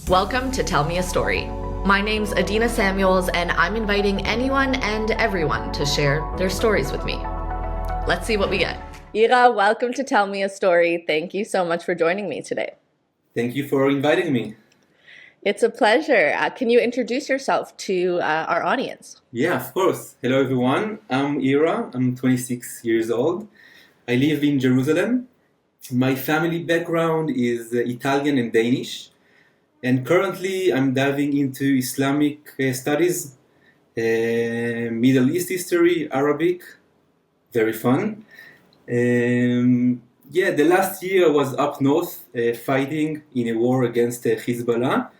Welcome to Tell Me a Story. My name's Adina Samuels, and I'm inviting anyone and everyone to share their stories with me. Let's see what we get. Ira, welcome to Tell Me a Story. Thank you so much for joining me today. Thank you for inviting me. It's a pleasure. Can you introduce yourself to our audience? Yeah, of course. Hello, everyone. I'm Ira. I'm 26 years old. I live in Jerusalem. My family background is Italian and Danish. And currently, I'm diving into Islamic studies, Middle East history, Arabic. Very fun. The last year I was up north fighting in a war against Hezbollah.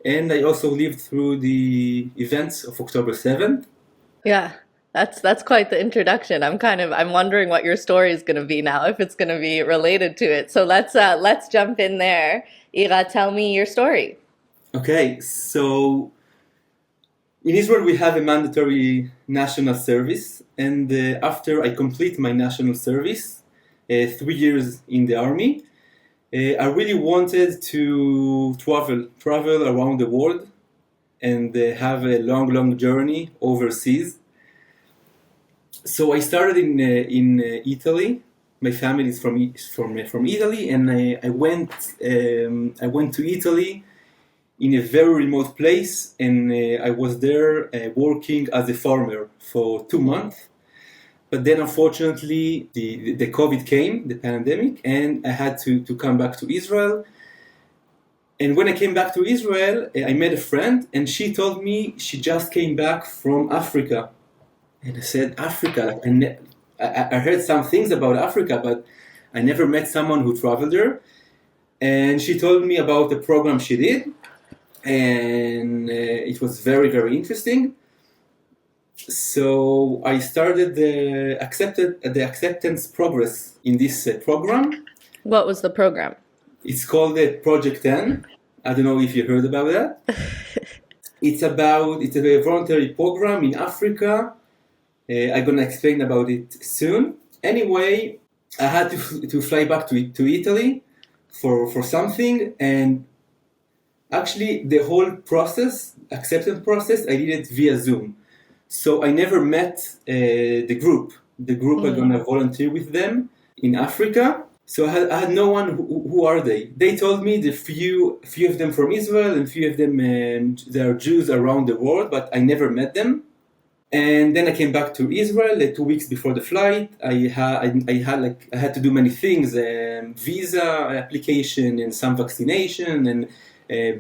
And I also lived through the events of October 7th. Yeah, that's quite the introduction. I'm wondering what your story is going to be now, if it's going to be related to it. So let's jump in there. Ira, tell me your story. Okay, so in Israel we have a mandatory national service, and after I complete my national service, 3 years in the army, I really wanted to travel around the world and have a long journey overseas. So I started in Italy. My family is from Italy, and I went to Italy in a very remote place, and I was there working as a farmer for 2 months. But then, unfortunately, the COVID came, the pandemic, and I had to come back to Israel. And when I came back to Israel, I met a friend, and she told me she just came back from Africa. And I said, Africa? I heard some things about Africa, but I never met someone who traveled there. And she told me about the program she did, and it was very interesting. So I started the acceptance progress in this program. What was the program? It's called Project 10. I don't know if you heard about that. It's a voluntary program in Africa. I'm gonna explain about it soon. Anyway, I had to fly back to Italy for something, and actually the whole acceptance process, I did it via Zoom. So I never met the group. The group are gonna volunteer with them in Africa. So I had no one. Who are they? They told me the few of them from Israel, and few of them they are Jews around the world, but I never met them. And then I came back to Israel 2 weeks before the flight. I had to do many things: visa application and some vaccination, and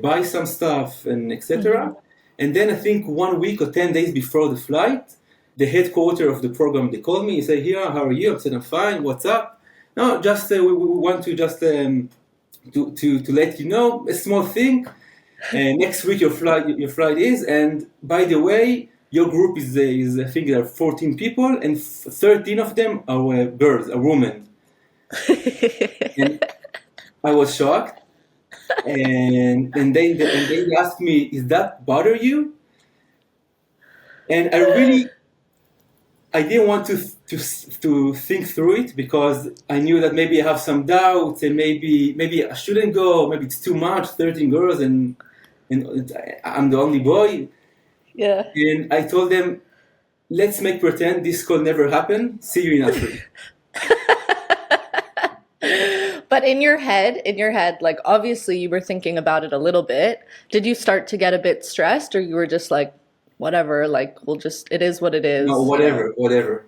buy some stuff, and etc. And then I think 1 week or 10 days before the flight, the headquarters of the program, they called me and said, "Here, how are you?" I said, "I'm fine. What's up?" No, just we want to just to let you know a small thing. Next week your flight is, and by the way, your group is I think there are 14 people, and 13 of them are girls, are women. And I was shocked. And they asked me, "Is that bother you?" And I didn't want to think through it, because I knew that maybe I have some doubts, and maybe I shouldn't go. Maybe it's too much, 13 girls, and I'm the only boy. Yeah. And I told them, "Let's make pretend this call never happened. See you in Africa." But in your head, like obviously you were thinking about it a little bit. Did you start to get a bit stressed, or you were just like, whatever, like it is what it is? No, whatever.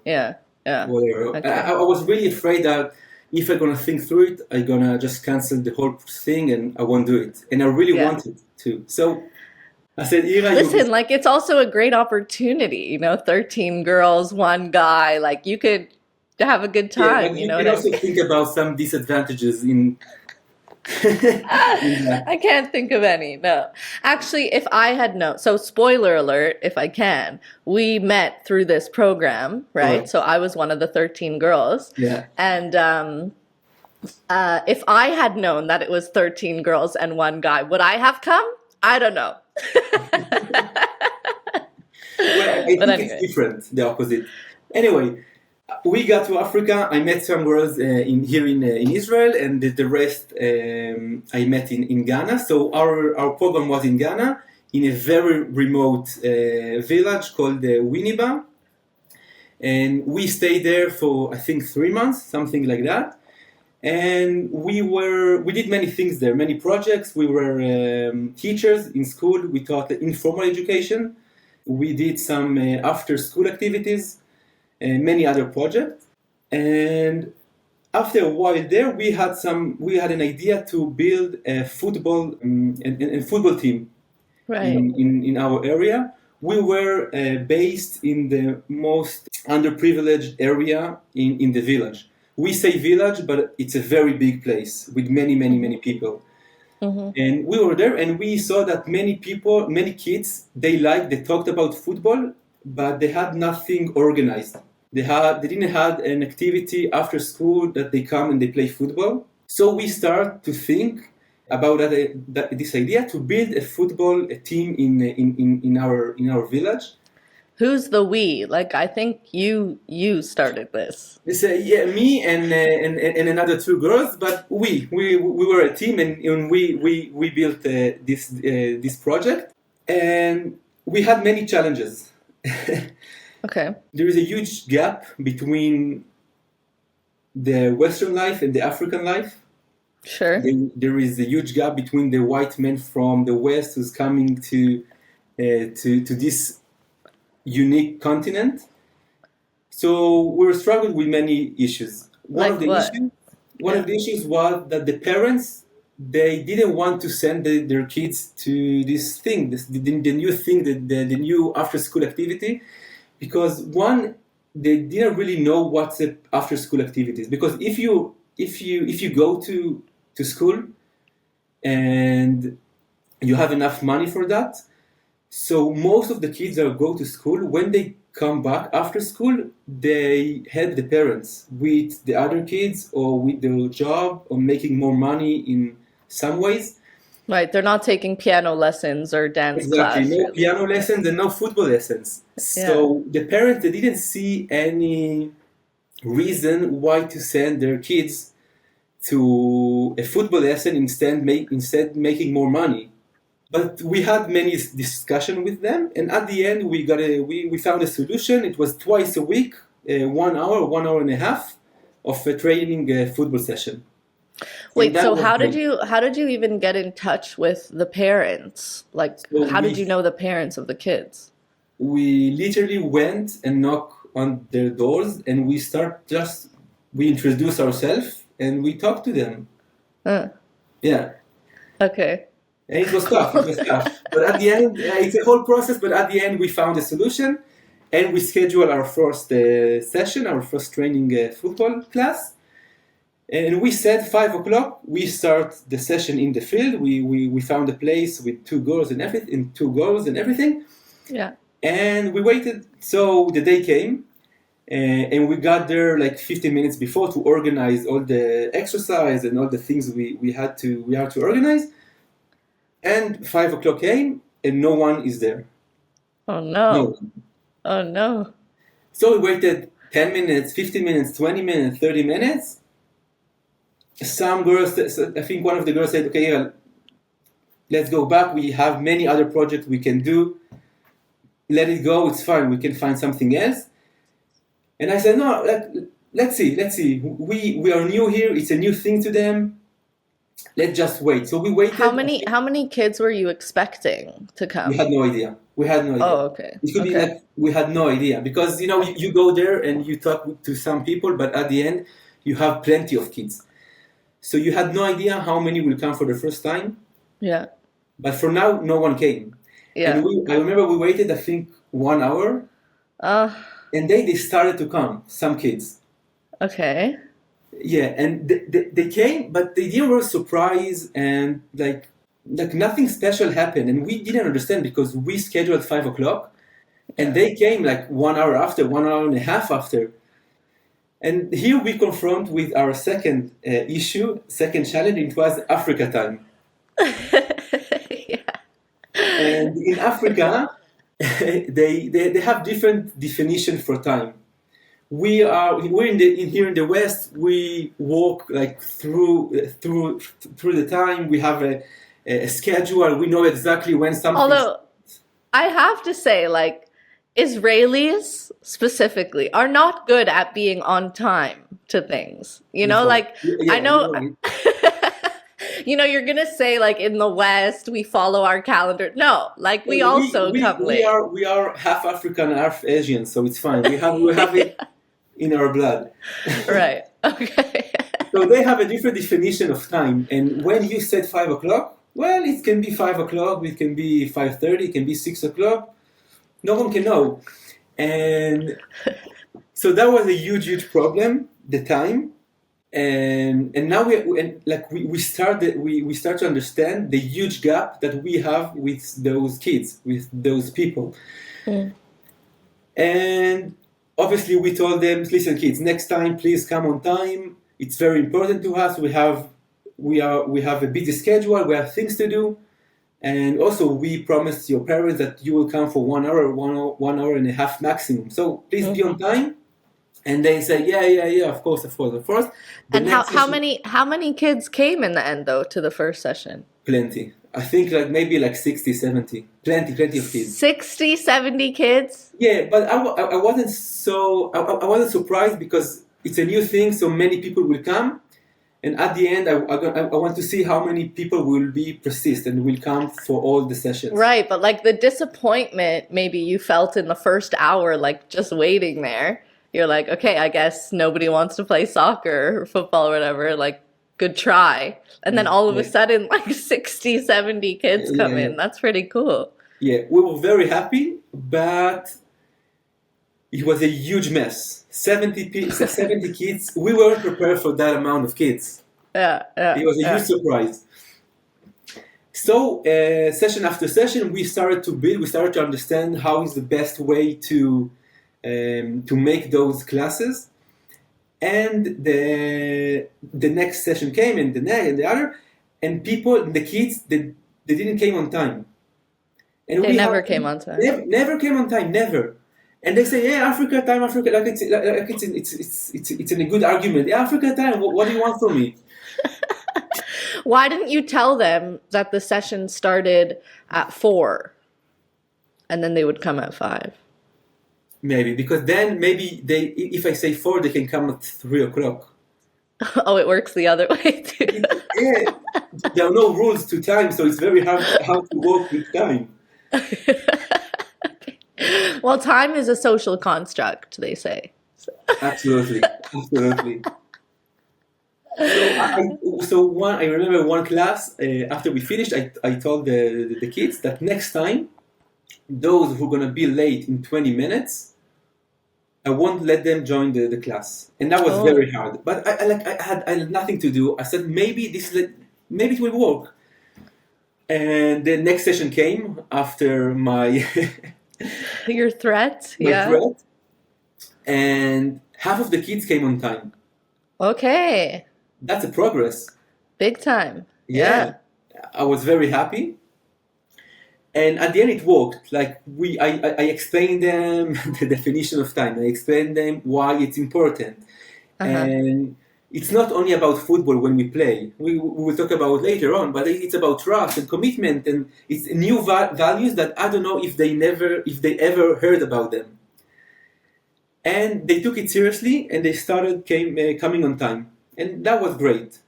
Yeah. Whatever. Okay. I was really afraid that if I'm gonna think through it, I'm gonna just cancel the whole thing, and I won't do it. And I really wanted to. So I said, "Ira, listen, like it's also a great opportunity, 13 girls, one guy, like you could have a good time, but you know can what I also mean? think about some disadvantages in I can't think of any, no. Actually, if I had known, so spoiler alert, if I can, we met through this program, right? Right. So I was one of the 13 girls. Yeah. And if I had known that it was 13 girls and one guy, would I have come? I don't know. Well, I think But anyway. it's different, the opposite. Anyway, We got to Africa. I met some girls in Israel, and the rest I met in Ghana. So our program was in Ghana, in a very remote village called Winneba, and we stayed there for I think 3 months, something like that. And we did many things there, many projects. We were teachers in school. We taught informal education. We did some after school activities and many other projects. And after a while there, we had an idea to build a football team Right. in our area. We were based in the most underprivileged area in the village. We say village, but it's a very big place with many people. Mm-hmm. And we were there, and we saw that many people, many kids, they talked about football, but they had nothing organized. They didn't have an activity after school that they come and they play football. So we start to think about this idea to build a team in our village. Who's the we? Like, I think you started this. They say, yeah, me and another two girls, but we were a team, and we built this project, and we had many challenges. Okay. There is a huge gap between the Western life and the African life. Sure. There is a huge gap between the white man from the West who's coming to this unique continent. So we were struggling with many issues. One of the issues was that the parents, they didn't want to send their kids to this thing, the new thing, the new after school activity, because one, they didn't really know what's the after school activities. Because if you go to school and you have enough money for that, so most of the kids that go to school, when they come back after school, they help the parents with the other kids or with their job or making more money in some ways. Right. They're not taking piano lessons or dance Exactly, class. no piano lessons and no football lessons. So the parents, they didn't see any reason why to send their kids to a football lesson instead making more money. But we had many discussion with them, and at the end we found a solution. It was twice a week, 1 and a half of a training football session. Wait, so how did you even get in touch with the parents? Like, So how did you know the parents of the kids? we literally went and knocked on their doors, and we introduced ourselves and we talked to them. Yeah. Okay. And it was tough. But at the end, it's a whole process. But at the end, we found a solution, and we scheduled our first session, our first training football class. And we said 5 o'clock. We start the session in the field. We found a place with two girls and everything. Yeah. And we waited. So the day came, and we got there like 15 minutes before to organize all the exercise and all the things we had to organize. And 5 o'clock came, and no one is there. Oh no. No one. Oh no. So we waited 10 minutes, 15 minutes, 20 minutes, 30 minutes. Some girls, I think one of the girls said, okay, yeah, let's go back. We have many other projects we can do. Let it go. It's fine. We can find something else. And I said, no, let's see. We are new here. It's a new thing to them. Let's just wait. So we waited. How many kids were you expecting to come? We had no idea. Oh, okay. It could be like we had no idea, because you go there and you talk to some people, but at the end you have plenty of kids. So you had no idea how many will come for the first time. Yeah. But for now, no one came. Yeah. And I remember we waited, I think, 1 hour. And they started to come, some kids. Okay. Yeah, and they came, but they were surprised, and like nothing special happened. And we didn't understand, because we scheduled 5 o'clock, and they came like 1 hour after, 1 hour and a half after. And here we confront with our second second challenge. It was Africa time. Yeah. And in Africa, they have different definition for time. we're here in the West. We walk like through the time. We have a schedule. We know exactly when something. Although I have to say, like, Israelis specifically are not good at being on time to things. You know, No. like, I Yeah, know, you're right. you're gonna say, like, in the West, we follow our calendar. No, like, we also come late. We are half African, half Asian, so it's fine. We have it in our blood. Right. Okay. So they have a different definition of time. And when you said 5 o'clock, well, it can be 5 o'clock, it can be 5:30, it can be 6 o'clock. No one can know. And so that was a huge problem, the time. And now we start to understand the huge gap that we have with those kids, with those people. Mm. And obviously we told them, listen kids, next time please come on time. It's very important to us. We have a busy schedule, we have things to do. And also we promised your parents that you will come for 1 hour, 1 hour and a half maximum. So please be on time. And they say, yeah, of course. The And next session, how many kids came in the end though to the first session? plenty. I think like maybe like 60, 70. Plenty of kids. 60, 70 kids? Yeah, but I wasn't I wasn't surprised because it's a new thing, so many people will come. And at the end, I want to see how many people will be persistent and will come for all the sessions. Right, but like the disappointment maybe you felt in the first hour, like just waiting there. You're like, okay, I guess nobody wants to play soccer or football or whatever. Like, good try. And then all of a Yeah. sudden, like 60, 70 kids come Yeah. in. That's pretty cool. Yeah, we were very happy, but it was a huge mess. 70 kids. We weren't prepared for that amount of kids. Yeah, It was a yeah. huge surprise. So session after session, we started to understand how is the best way to make those classes. And the next session came, and the other, and the kids, they didn't came on time. And They never came on time. Never came on time, never. And they say, yeah, Africa time, Africa, like it's in a good argument. Yeah, Africa time. What do you want from me? Why didn't you tell them that the session started at 4 and then they would come at 5? Maybe because then maybe if I say 4, they can come at 3 o'clock. Oh, it works the other way too. Yeah, there are no rules to time, so it's very hard to work with time. Well, time is a social construct, they say. Absolutely. I remember one class after we finished. I told the kids that next time, those who are gonna be late in 20 minutes, I won't let them join the class, and that was very hard. But I had nothing to do. I said maybe maybe it will work. And the next session came after my Your threat? my Yeah. threat, and half of the kids came on time. Okay. That's a progress. Big time. Yeah. I was very happy. And at the end, it worked. Like I explained them the definition of time. I explained them why it's important. And it's not only about football when we play. We will talk about later on, but it's about trust and commitment, and it's new values that I don't know if they ever heard about them. And they took it seriously, and they started coming on time, and that was great.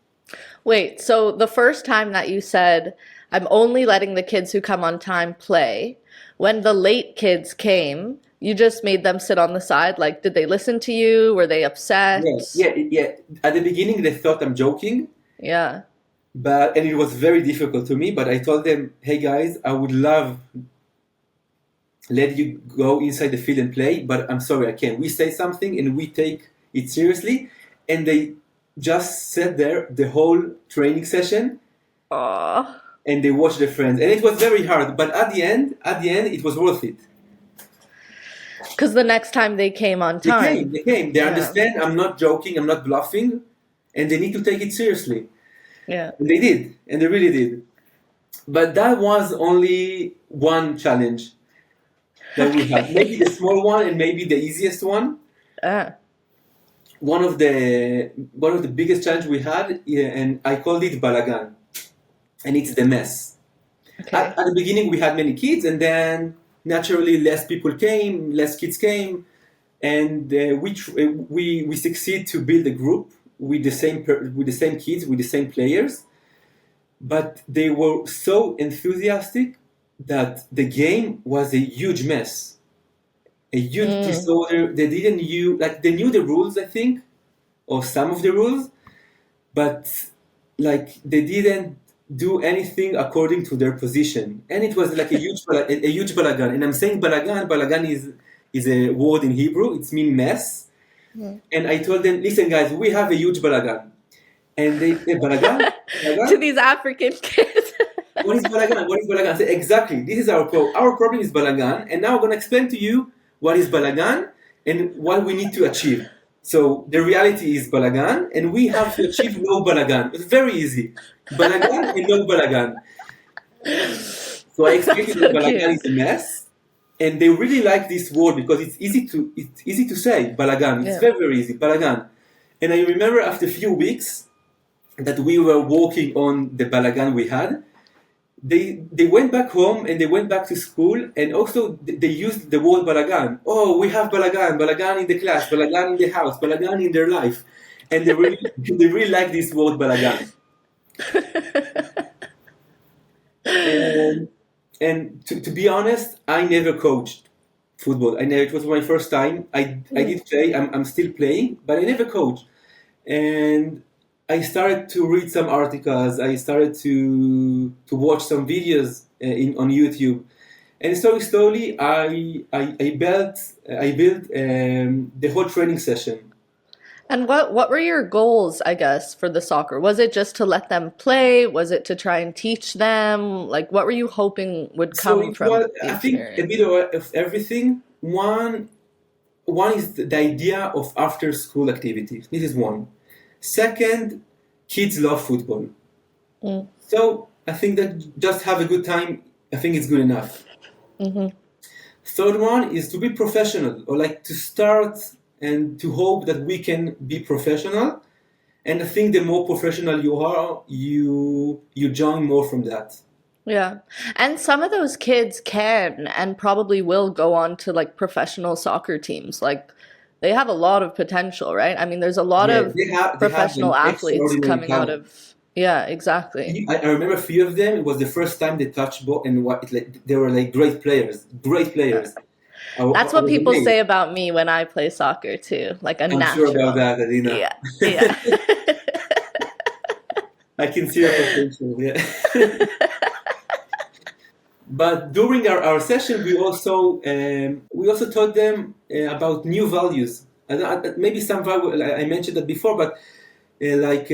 Wait, so the first time that you said, I'm only letting the kids who come on time play, when the late kids came, you just made them sit on the side? Like, did they listen to you? Were they upset? Yeah. At the beginning, they thought I'm joking. Yeah. And it was very difficult to me, but I told them, hey guys, I would love let you go inside the field and play, but I'm sorry, I can't. We say something and we take it seriously. And they just sat there the whole training session. Aww. And they watched their friends. And it was very hard, but at the end, it was worth it. Because the next time they came on time. They came. They understand I'm not joking, I'm not bluffing, and they need to take it seriously. Yeah. And they did, and they really did. But that was only one challenge that we had. Maybe the small one and maybe the easiest one. one of the biggest challenge we had, yeah, and I called it balagan, and it's the mess. Okay. At the beginning, we had many kids, and then naturally, less people came, less kids came, and we succeed to build a group with the same kids, with the same players, but they were so enthusiastic that the game was a huge mess, a huge disorder. They didn't use like they knew the rules, I think, or some of the rules, but like they didn't do anything according to their position, and it was like a huge balagan. And I'm saying balagan. Balagan is a word in Hebrew. It's mean mess. And I told them, listen, guys, we have a huge balagan. And they said, balagan? To these African kids. What is balagan? What is balagan? I said, exactly. This is our problem. Our problem is balagan. And now I'm going to explain to you what is balagan and what we need to achieve. So the reality is balagan, and we have to achieve no balagan. It's very easy. Balagan and no balagan. So I explained that balagan is a mess, and they really like this word because it's easy to say balagan. It's Yeah. very easy, balagan. And I remember after a few weeks that we were working on the balagan we had. They went back home and they went back to school, and also they used the word balagan. Oh, we have balagan in the class, balagan in the house, balagan in their life, and they really like this word balagan. And to be honest, I never coached football. It was my first time. I did play. I'm still playing, but I never coached. And I started to read some articles. I started to watch some videos on YouTube, and slowly I built the whole training session. And what were your goals, I guess, for the soccer? Was it just to let them play? Was it to try and teach them? Like, what were you hoping would So come it from was, the I think, a experience? bit of everything. One is the idea of after school activities. This is one. Second, kids love football. Mm. So I think that just have a good time, I think it's good enough. Hmm. Third one is to be professional, or like to start and to hope that we can be professional. And I think the more professional you are, you join more from that. Yeah. And some of those kids can and probably will go on to like professional soccer teams. Like they have a lot of potential, right? I mean, there's a lot Yeah, of they have professional an athletes extraordinary coming out talent. of, yeah, exactly. I remember a few of them. It was the first time they touched ball, and they were like great players, great Yeah. players. I That's what was people amazed. say about me when I play soccer too, like a I'm sure about natural. that, Adina. Yeah. Yeah. I can see your potential. Yeah. But during our session, we also taught them about new values. Maybe some value I mentioned that before, but like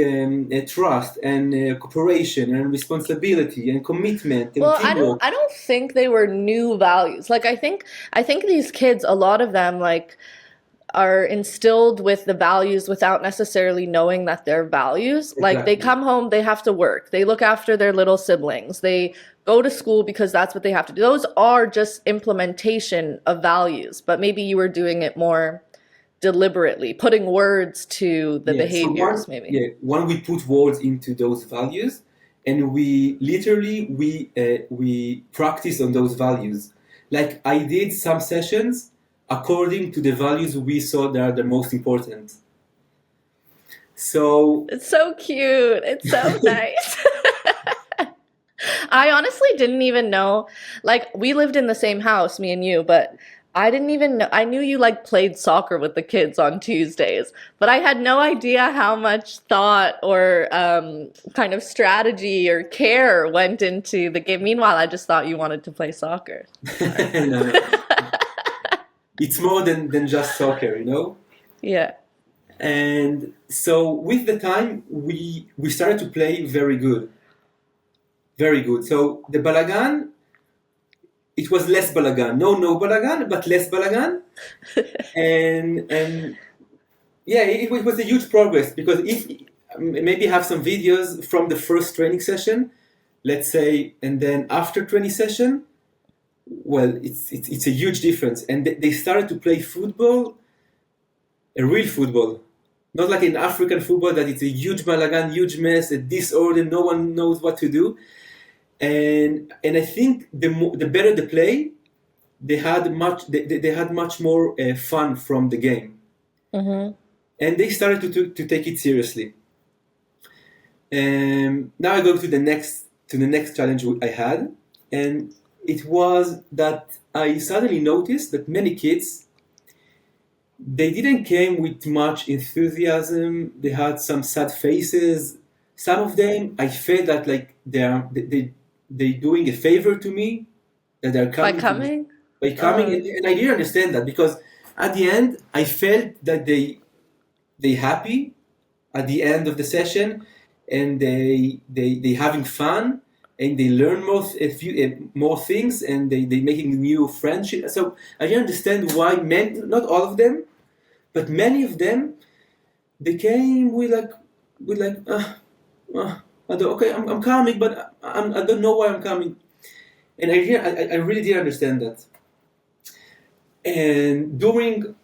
trust and cooperation and responsibility and commitment and Well, teamwork. I don't think they were new values. Like I think these kids, a lot of them like are instilled with the values without necessarily knowing that they're values. Like they Exactly. come home, they have to work. They look after their little siblings. They go to school because that's what they have to do. Those are just implementation of values, but maybe you were doing it more deliberately, putting words to the Yeah. So behaviors, maybe. one we put words into those values, and we literally we practice on those values. Like I did some sessions according to the values we saw that are the most important. So It's so cute. It's so nice. I honestly didn't even know, like, we lived in the same house, me and you, but I didn't even know. I knew you like played soccer with the kids on Tuesdays, but I had no idea how much thought or kind of strategy or care went into the game. Meanwhile, I just thought you wanted to play soccer. Sorry. no, it's more than just soccer, you know. Yeah. And so with the time, we started to play very good, very good. So the balagan, it was less balagan, no balagan, but less balagan, and yeah, it was a huge progress because if maybe have some videos from the first training session, let's say, and then after training session, well, it's a huge difference, and they started to play football, a real football. Not like in African football that it's a huge balagan, huge mess, a disorder, no one knows what to do. And I think the better the play, they had much more fun from the game, and they started to take it seriously. Now I go to the next challenge I had, and it was that I suddenly noticed that many kids, they didn't came with much enthusiasm. They had some sad faces. Some of them, I felt that like they doing a favor to me, that they're By coming coming? by coming, and I didn't understand that, because at the end I felt that they happy at the end of the session, and they having fun, and they learn more things, and they making new friendship. So I didn't understand why not all of them, but many of them, they came with I'm coming, but I don't know why I'm coming, and I really didn't understand that. And during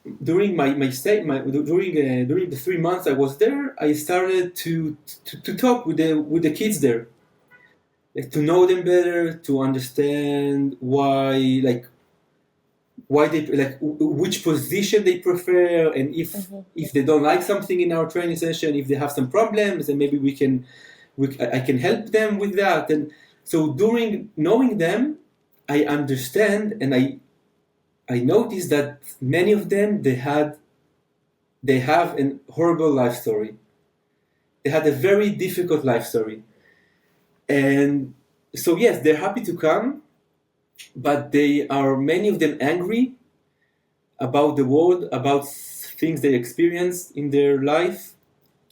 my stay, during the 3 months I was there, I started to talk with the kids there, like, to know them better, to understand why they like which position they prefer, and if they don't like something in our training session, if they have some problems, then maybe I can help them with that. And so during knowing them, I understand, and I noticed that many of them, they have a horrible life story. They had a very difficult life story. And so yes, they're happy to come, but many of them angry about the world, about things they experienced in their life.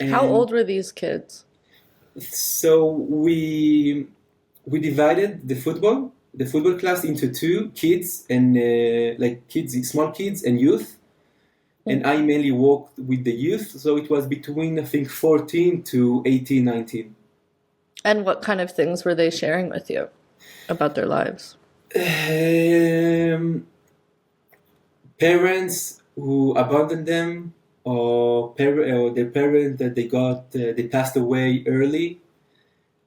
And How old were these kids? so we divided the football class into two: kids and small kids and youth. And I mainly worked with the youth, so it was between, I think, 14 to 18, 19. And what kind of things were they sharing with you about their lives? Parents who abandoned them, or their parents that they passed away early,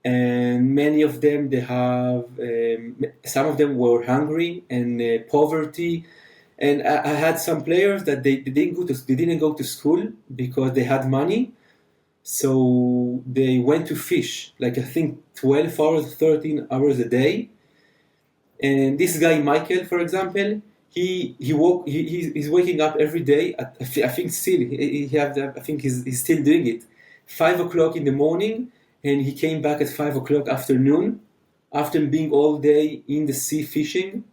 and many of them, they have some of them were hungry and poverty. And I had some players that they didn't go to school because they had money, so they went to fish, like I think 12 hours, 13 hours a day. And this guy Michael, for example, he's waking up every day at, I think still I think he's still doing it, 5 o'clock in the morning, and he came back at 5 o'clock afternoon after being all day in the sea fishing.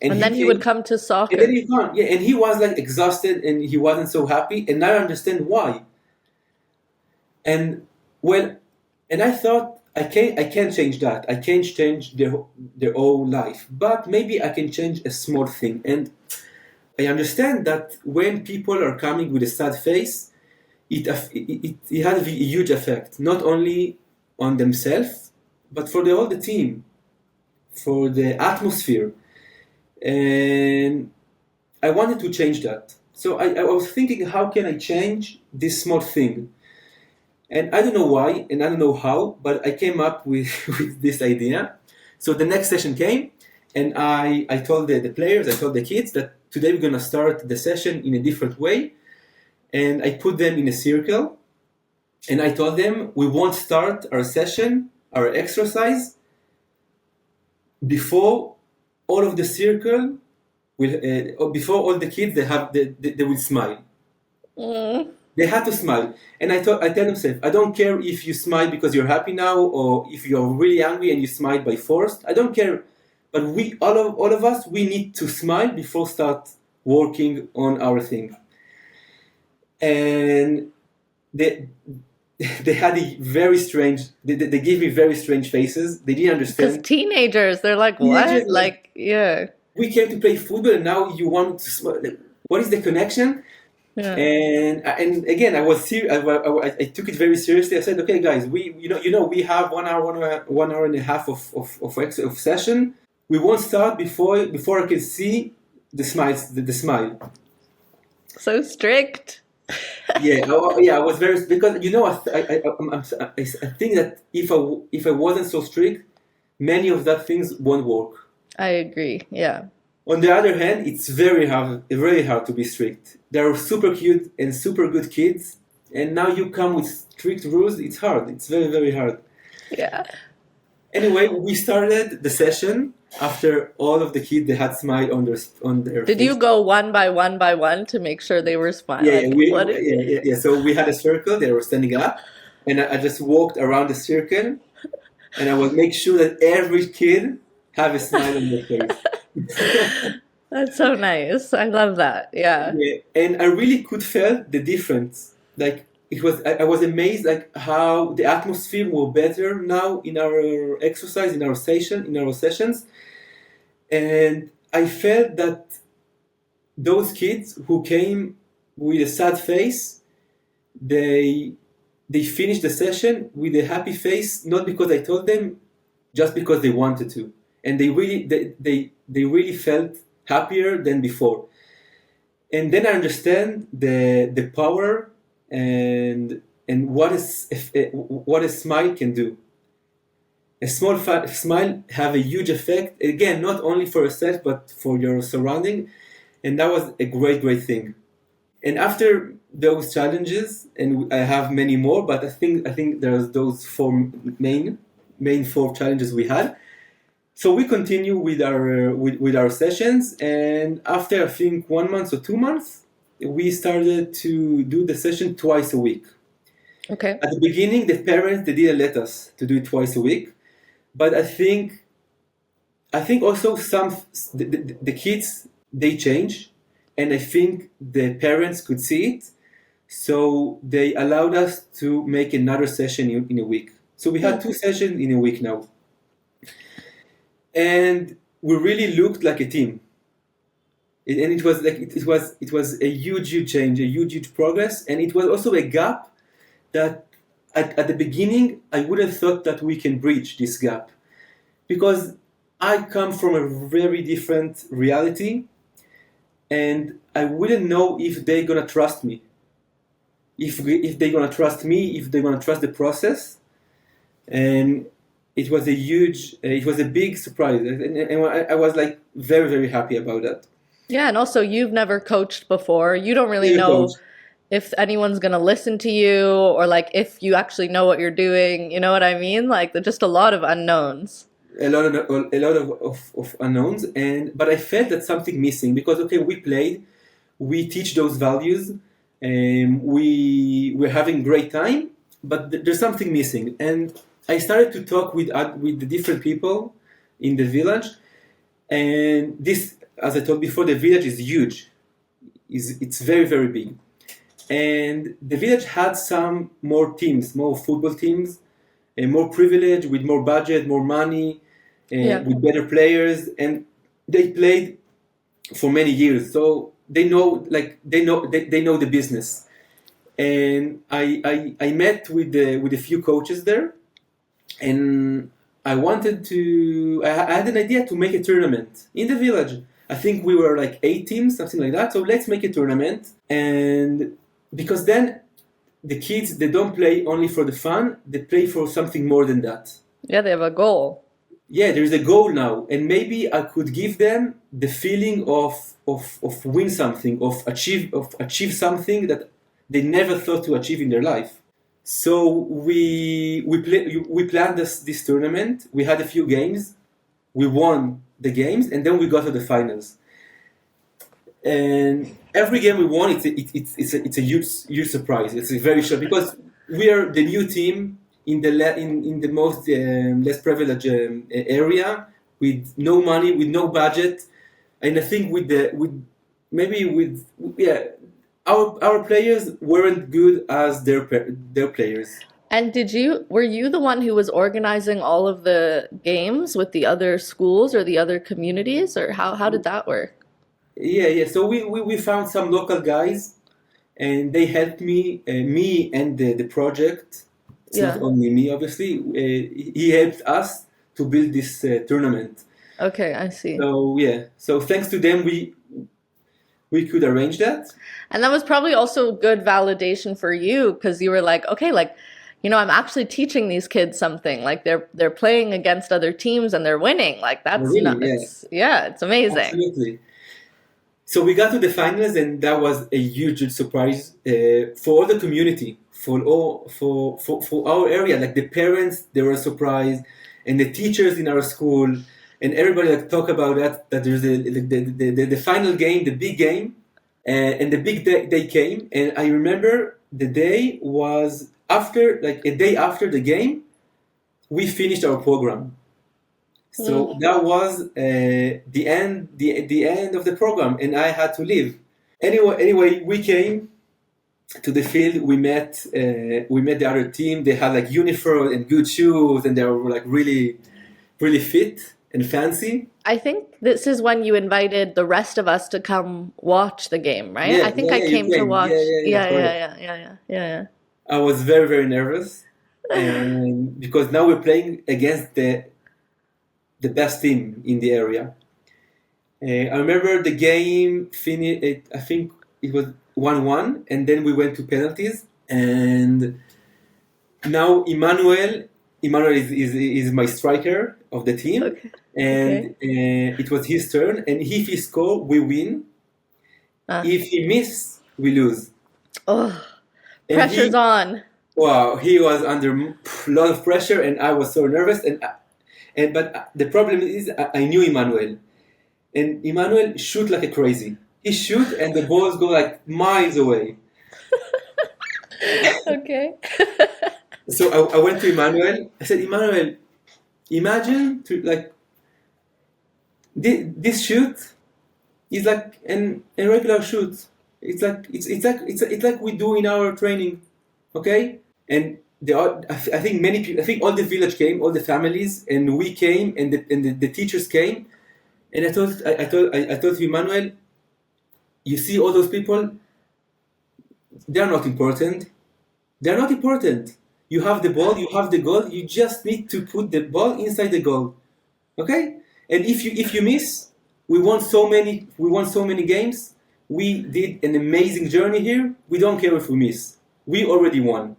And then he would come to soccer. And then he gone, yeah, and he was like exhausted, and he wasn't so happy, and now I understand why. And I thought, I can't change that. I can't change their whole life, but maybe I can change a small thing. And I understand that when people are coming with a sad face, it has a huge effect, not only on themselves, but for all the team, for the atmosphere. And I wanted to change that. So I was thinking, how can I change this small thing? And I don't know why, and I don't know how, but I came up with this idea. So the next session came, and I told the players, I told the kids that today we're going to start the session in a different way. And I put them in a circle, and I told them we won't start our session, our exercise, before all of the circle before all the kids they will smile. They had to smile, and I tell themselves, I don't care if you smile because you're happy now, or if you're really angry and you smile by force. I don't care, but all of us, we need to smile before start working on our thing. And they had a very strange. They gave me very strange faces. They didn't understand. Because teenagers, they're like, what? Teenagers, like, yeah. We came to play football, and now you want to smile. What is the connection? Yeah. And again, I was I took it very seriously. I said, okay, guys, we we have 1 hour, 1 hour and a half of session. We won't start before I can see the smiles, the smile. So strict. Yeah, I was very because I think that if I wasn't so strict, many of that things won't work. I agree. Yeah. On the other hand, it's very hard to be strict. There are super cute and super good kids, and now you come with strict rules. It's hard. It's very, very hard. Yeah. Anyway, we started the session after all of the kids they had smile on their Did you face. go one by one to make sure they were smiling? Yeah, Like, what? yeah. So we had a circle. They were standing up, and I just walked around the circle, and I would make sure that every kid have a smile on their face. That's so nice. I love that. Yeah. Yeah, and I really could feel the difference. Like I was amazed like how the atmosphere were better now in our exercise, in our sessions, and I felt that those kids who came with a sad face, they they finished the session with a happy face, not because I told them, just because they wanted to, and they really felt happier than before. And then I understand the power and what a smile can do. A smile have a huge effect again, not only for yourself but for your surrounding, and that was a great thing. And after those challenges, and I have many more, but I think there's those main four challenges we had. So we continue with our sessions, and after I think 1 month or 2 months, we started to do the session twice a week. Okay. At the beginning, the parents they didn't let us to do it twice a week, but I think also the kids they change, and I think the parents could see it, so they allowed us to make another session in a week. So we had 2 sessions in a week now, and we really looked like a team. And it was like it was a huge change, a huge progress, and it was also a gap that at the beginning I would have thought that we can bridge this gap because I come from a very different reality, and I wouldn't know if they're gonna trust me, if they're gonna trust me, if they're gonna trust the process, and it was a big surprise, and I was like very happy about that. Yeah, and also you've never coached before. You don't really New coach. know if anyone's gonna listen to you or like if you actually know what you're doing. You know what I mean? Like there's just a lot of unknowns. A lot of unknowns, and but I felt that something missing because okay, we teach those values, and we're having great time, but there's something missing, and I started to talk with the different people in the village, and this, as I told before, the village is huge, it's very big, and the village had some more teams, more football teams, and more privilege, with more budget, more money, Yeah. and with better players, and they played for many years, so they know the business. And I met with a few coaches there, and I had an idea to make a tournament in the village. I think we were like 8 teams, something like that. So let's make a tournament, and because then the kids they don't play only for the fun; they play for something more than that. Yeah, they have a goal. Yeah, there is a goal now, and maybe I could give them the feeling of win something, of achieve something that they never thought to achieve in their life. So we planned this tournament. We had a few games. We won the games, and then we got to the finals. And every game we won, it's a huge surprise. It's a very short because we are the new team in the most less privileged area, with no money, with no budget, and I think with yeah, our players weren't good as their players. And were you the one who was organizing all of the games with the other schools or the other communities, or how did that work? Yeah. So we found some local guys, and they helped me and the project. It's not Yeah. only me, obviously. He helped us to build this tournament. Okay, I see. So yeah. So thanks to them, we could arrange that. And that was probably also good validation for you because you were like, okay, like, I'm actually teaching these kids something. Like they're playing against other teams and they're winning. Like that's Really, not yeah, it's yeah, it's amazing. absolutely. So we got to the finals, and that was a huge surprise for all the community, for our area. Like the parents, they were surprised, and the teachers in our school, and everybody like talk about that there's the final game, the big game, and the big day came. And I remember the day was after, like a day after the game, we finished our program. So that was the end of the program, and I had to leave. Anyway, we came to the field. We met the other team. They had like uniform and good shoes, and they were like really, really fit and fancy. I think this is when you invited the rest of us to come watch the game, right? Yeah, I think yeah, I yeah, you came to came. watch. Yeah, Correct. yeah. I was very, very nervous, and because now we're playing against the best team in the area. I remember the game finished. I think it was 1-1, and then we went to penalties. And now Emmanuel is my striker of the team, Okay. and Okay. it was his turn. And if he score, we win. Uh, If he miss, we lose. oh, And pressure's on. wow, he was under a lot of pressure, and I was so nervous. But the problem is, I knew Emmanuel. And Emmanuel shoot like a crazy. He shoot and the balls go like miles away. Okay. So I went to Emmanuel. I said, Emmanuel, imagine to like this shoot is like a regular shoot. It's like we do in our training, okay? And I think many people, I think all the village came, all the families, and we came, and the teachers came. And I told you, Emmanuel, you see all those people, they're not important. They're not important. You have the ball, you have the goal, you just need to put the ball inside the goal. Okay? And if you miss, we won so many games. We did an amazing journey here. We don't care if we miss. We already won.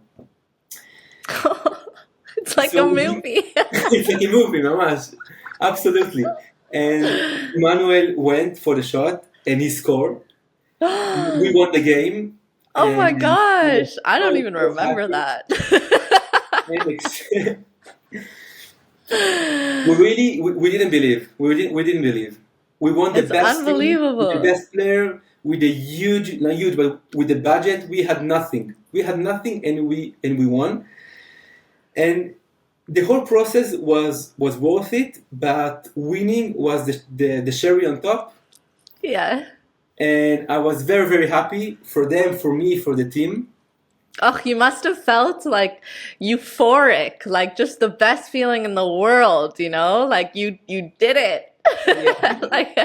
It's like So a movie. it's like a movie, mamash. Absolutely. And Emmanuel went for the shot and he scored. We won the game. Oh my And we were gosh. I don't even so remember happy. that. And we didn't believe. We didn't believe. We won the It's best team with the unbelievable. best player with a huge, not huge, but with the budget. We had nothing. We had nothing, and we won. And the whole process was worth it. But winning was the cherry on top. Yeah. And I was very, very happy for them, for me, for the team. Oh, you must have felt like euphoric, like just the best feeling in the world, like you did it. Yeah. Like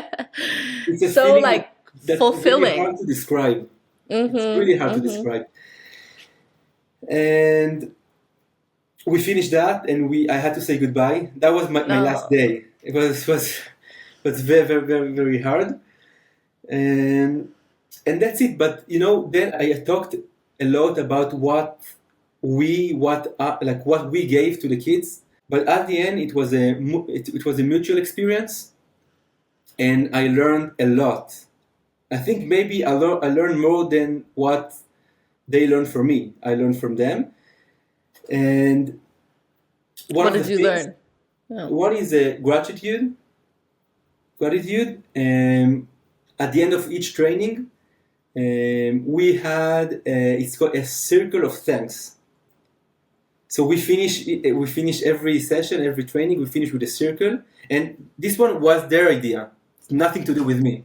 It's a so feeling like that's really fulfilling. hard to describe. It's Mm-hmm. really hard to Mm-hmm. describe. And we finished that, and I had to say goodbye. That was my last No. day. It was very, very, very, very hard. And that's it. But then I talked a lot about what we gave to the kids. But at the end, it was a mutual experience, and I learned a lot. I think maybe I learned more than what they learned from me. I learned from them, and one What of the did you things. learn? Oh. One is gratitude. Gratitude. At the end of each training, we had it's called a circle of thanks. So we finish every session, every training. We finish with a circle, and this one was their idea. It's nothing to do with me.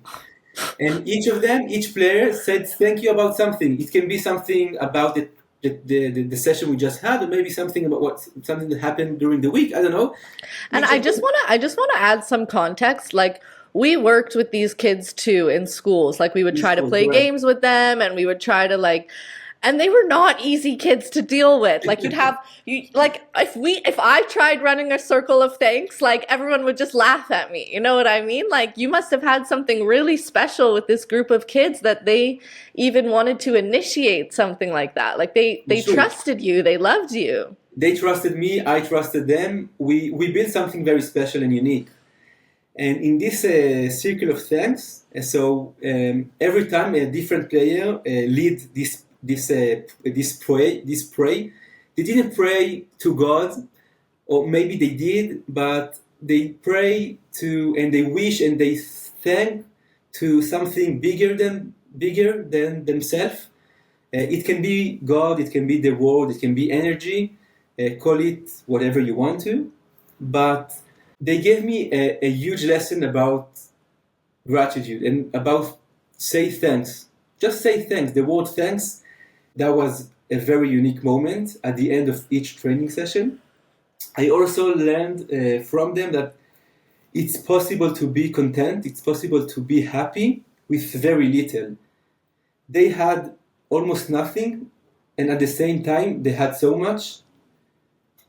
And each player said thank you about something. It can be something about the session we just had, or maybe something about something that happened during the week. I don't know. And Each of them, I just want to add some context. Like we worked with these kids too in schools. Like we would is try to cool, play correct. games with them and we would try to And they were not easy kids to deal with. Like if I tried running a circle of thanks, like everyone would just laugh at me. You know what I mean? Like you must have had something really special with this group of kids that they even wanted to initiate something like that. Like they Sure. trusted you, they loved you. They trusted me, I trusted them. We built something very special and unique. And in this circle of thanks, every time a different player lead this pray. They didn't pray to God, or maybe they did, but they pray to and they wish and they thank to something bigger than themselves. It can be God, it can be the world, it can be energy. Call it whatever you want to, but they gave me a huge lesson about gratitude and about say thanks. Just say thanks. The word thanks, that was a very unique moment at the end of each training session. I also learned from them that it's possible to be content, it's possible to be happy with very little. They had almost nothing, and at the same time, they had so much.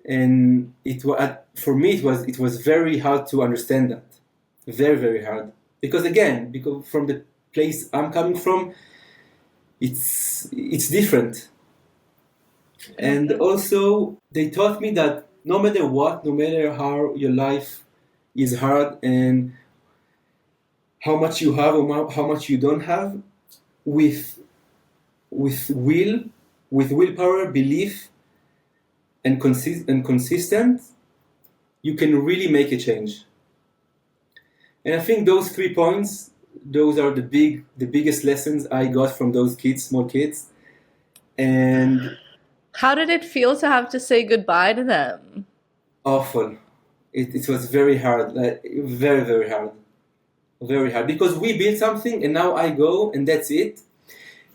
And for me it was very hard to understand that, very hard, because from the place I'm coming from, it's different. And also they taught me that no matter what, no matter how your life is hard and how much you have or how much you don't have, with willpower, belief, and consistent, you can really make a change. And I think those 3 points, those are the biggest lessons I got from those small kids. And How did it feel to have to say goodbye to them? awful. It was very hard, like, very hard, because we built something and now I go and that's it.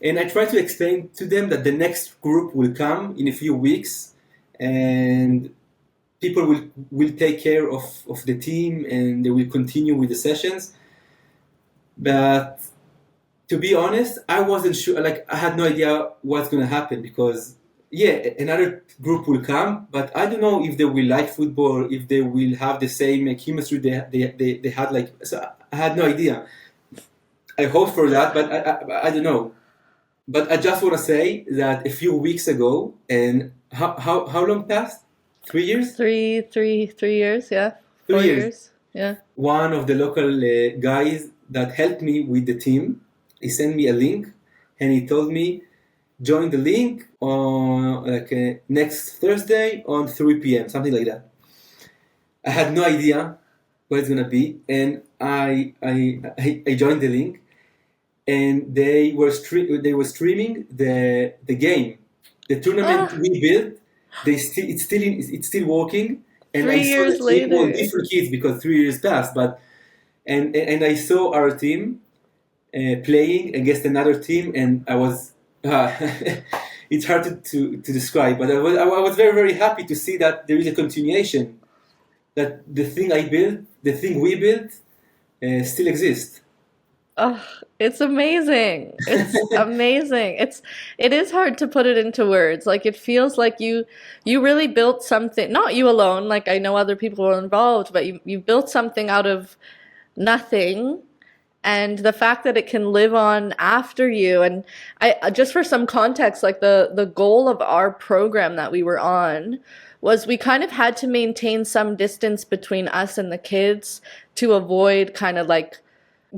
And I try to explain to them that the next group will come in a few weeks, and people will take care of the team and they will continue with the sessions. But to be honest, I wasn't sure, like I had no idea what's going to happen, because another group will come, but I don't know if they will like football, if they will have the same chemistry they had. Like, so I had no idea. I hope for that, but I don't know. But I just want to say that a few weeks ago, and how long passed? 3 years? 3 years, yeah. 3 4 years. years, yeah. One of the local guys that helped me with the team, he sent me a link, and he told me, join the link on next Thursday on 3 p.m., something like that. I had no idea what it's gonna be, and I joined the link, and they were streaming the game, the tournament we built. It's still working, and I 3 saw the years team, well, later. different kids, because 3 years passed, but and I saw our team playing against another team, and I was it's hard to describe, but I was very happy to see that there is a continuation, that the thing we built still exists. Oh, it's amazing. It's amazing. It is hard to put it into words. Like it feels like you really built something, not you alone, like I know other people were involved, but you built something out of nothing, and the fact that it can live on after you. And I just for some context, like the goal of our program that we were on was we kind of had to maintain some distance between us and the kids to avoid kind of like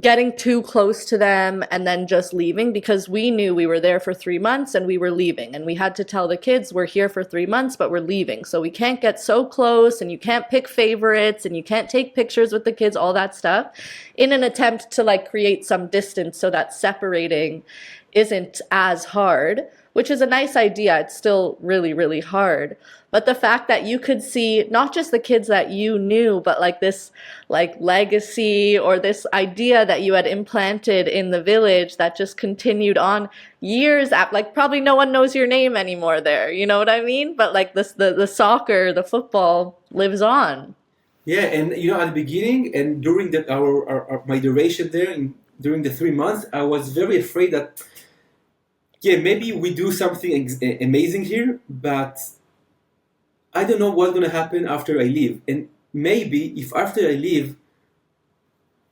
getting too close to them and then just leaving, because we knew we were there for 3 months and we were leaving, and we had to tell the kids we're here for 3 months but we're leaving, so we can't get so close, and you can't pick favorites, and you can't take pictures with the kids, all that stuff, in an attempt to like create some distance so that separating isn't as hard, which is a nice idea. It's still really hard. But the fact that you could see not just the kids that you knew, but like this like legacy or this idea that you had implanted in the village that just continued on years after, like probably no one knows your name anymore there, you know what I mean? But like this, the soccer, the football lives on. Yeah, and at the beginning and during my duration there, during the 3 months, I was very afraid that yeah, maybe we do something amazing here, but I don't know what's gonna happen after I leave. And maybe if after I leave,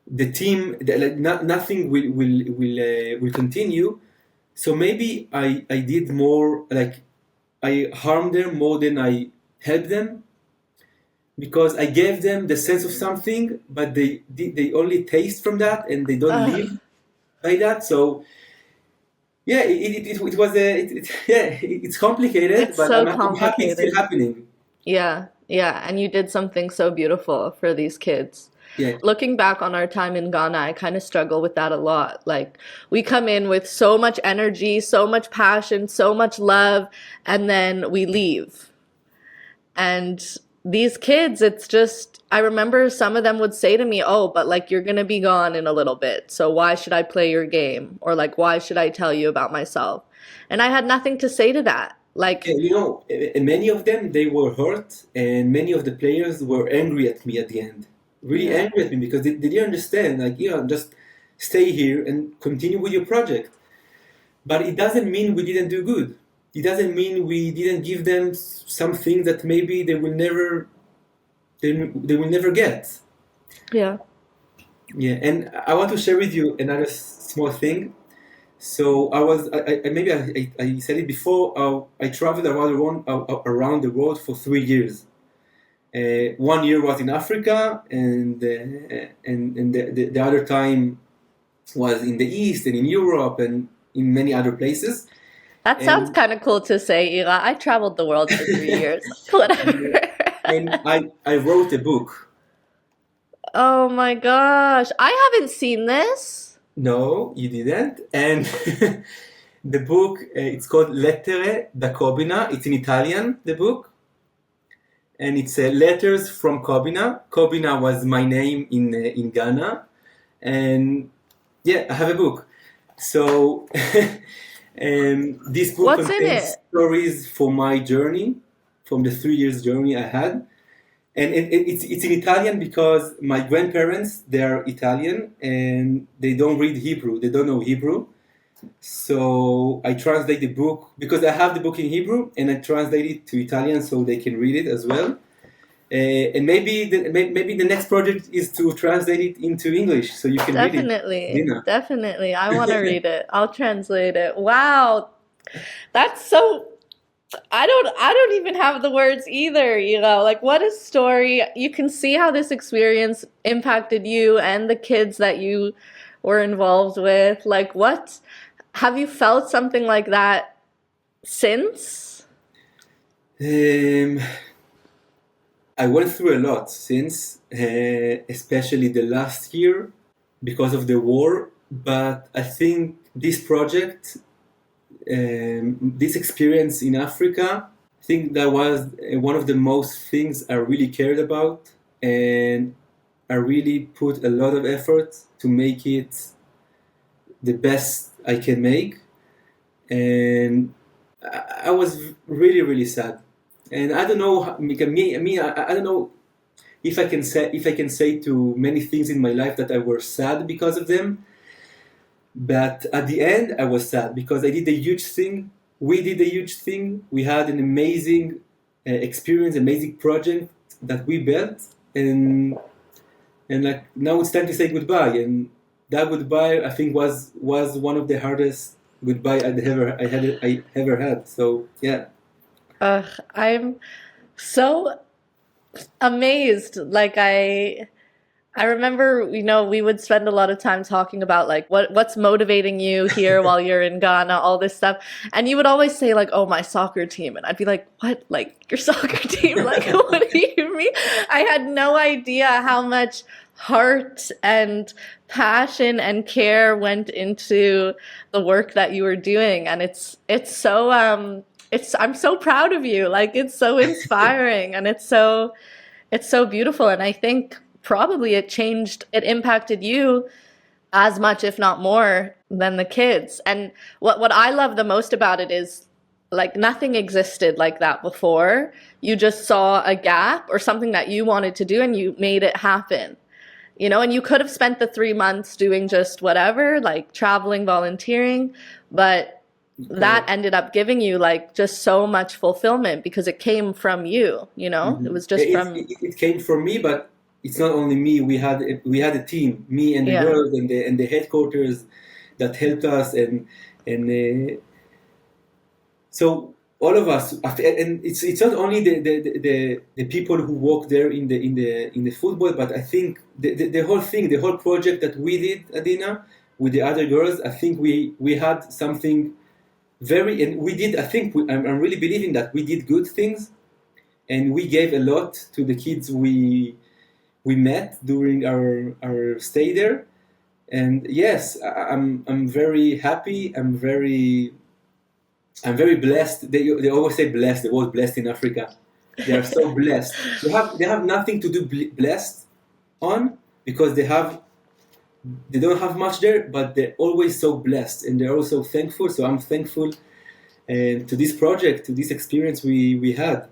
the team, like nothing will continue. So maybe I did more, like I harmed them more than I helped them, because I gave them the sense of something, but they only taste from that and they don't Ugh, live by that. So yeah, it was yeah, it's complicated, it's but so I'm happy it's still complicated. happening. Yeah, yeah, and you did something so beautiful for these kids. Yeah, Looking back on our time in Ghana, I kind of struggle with that a lot. Like, we come in with so much energy, so much passion, so much love, and then we leave. And these kids, it's just, I remember some of them would say to me, "Oh, but like you're gonna be gone in a little bit, so why should I play your game? Or like, why should I tell you about myself?" And I had nothing to say to that. Like, and many of them, they were hurt, and many of the players were angry at me at the end, really yeah, angry at me, because they didn't understand. Like, just stay here and continue with your project. But it doesn't mean we didn't do good. It doesn't mean we didn't give them something that maybe they will never get. yeah. Yeah, and I want to share with you another small thing. So I said it before. I traveled around the world for 3 years. 1 year was in Africa, and the other time was in the East and in Europe and in many other places. That sounds And kind of cool to say, Ira. I traveled the world for 3 years. Whatever. and I wrote a book. Oh my gosh. I haven't seen this. No, you didn't. And the book, it's called Lettere da Cobina. It's in Italian, the book. And it's letters from Cobina. Cobina was my name in Ghana. And yeah, I have a book. So this book What's in contains it? stories for my journey, from the 3 years journey I had. And it's in Italian because my grandparents, they are Italian and they don't read Hebrew. They don't know Hebrew. So I translate the book because I have the book in Hebrew and I translate it to Italian so they can read it as well. And maybe the next project is to translate it into English so you can read it, Definitely. Dina. Definitely. I want to read it. I'll translate it. Wow. That's so I don't even have the words either, Like, what a story. You can see how this experience impacted you and the kids that you were involved with. Like, what have you felt something like that since? Um, I went through a lot since, especially the last year because of the war. But I think this project, this experience in Africa, I think that was one of the most things I really cared about, and I really put a lot of effort to make it the best I can make. And I was really, really sad. And I don't know, I don't know if I can say to many things in my life that I were sad because of them. But at the end, I was sad because I did a huge thing. We did a huge thing. We had an amazing experience, amazing project that we built, and like now it's time to say goodbye. And that goodbye, I think, was one of the hardest goodbye I ever had. So yeah. Ugh, I'm so amazed. Like, I remember, we would spend a lot of time talking about like what's motivating you here while you're in Ghana, all this stuff. And you would always say like, "Oh, my soccer team." And I'd be like, "What? Like your soccer team? Like what do you mean?" I had no idea how much heart and passion and care went into the work that you were doing. And it's so I'm so proud of you. Like, it's so inspiring and it's so beautiful. And I think probably it impacted you as much, if not more, than the kids. And what I love the most about it is like nothing existed like that before. You just saw a gap or something that you wanted to do and you made it happen. And you could have spent the 3 months doing just whatever, like traveling, volunteering, but that ended up giving you like just so much fulfillment because it came from you, you know? It was just from, it came from me, but it's not only me. We had a team, me and the yeah, girls and the headquarters that helped us, and so all of us, and it's not only the people who work there in the football, but I think the whole thing, the whole project that we did, Adina, with the other girls, I think we had something very, and we did. I think I'm really believing that we did good things, and we gave a lot to the kids we met during our stay there. And yes, I'm very happy. I'm very blessed. They always say blessed. The word blessed in Africa. They are so blessed. They have nothing to do blessed on, because they don't have much there, but they're always so blessed, and they're also thankful. So I'm thankful to this project, to this experience we had.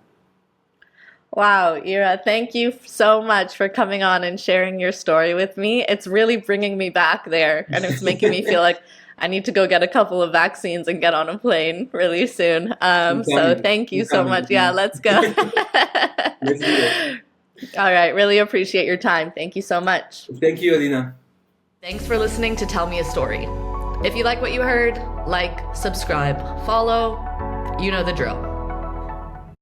wow, Ira, thank you so much for coming on and sharing your story with me. It's really bringing me back there, and it's making me feel like I need to go get a couple of vaccines and get on a plane really soon. I'm So coming. thank you I'm so coming. much. Yeah, let's go. Let's do it. All right, really appreciate your time. Thank you so much. Thank you, Adina. Thanks for listening to Tell Me a Story. If you like what you heard, like, subscribe, follow, you know the drill.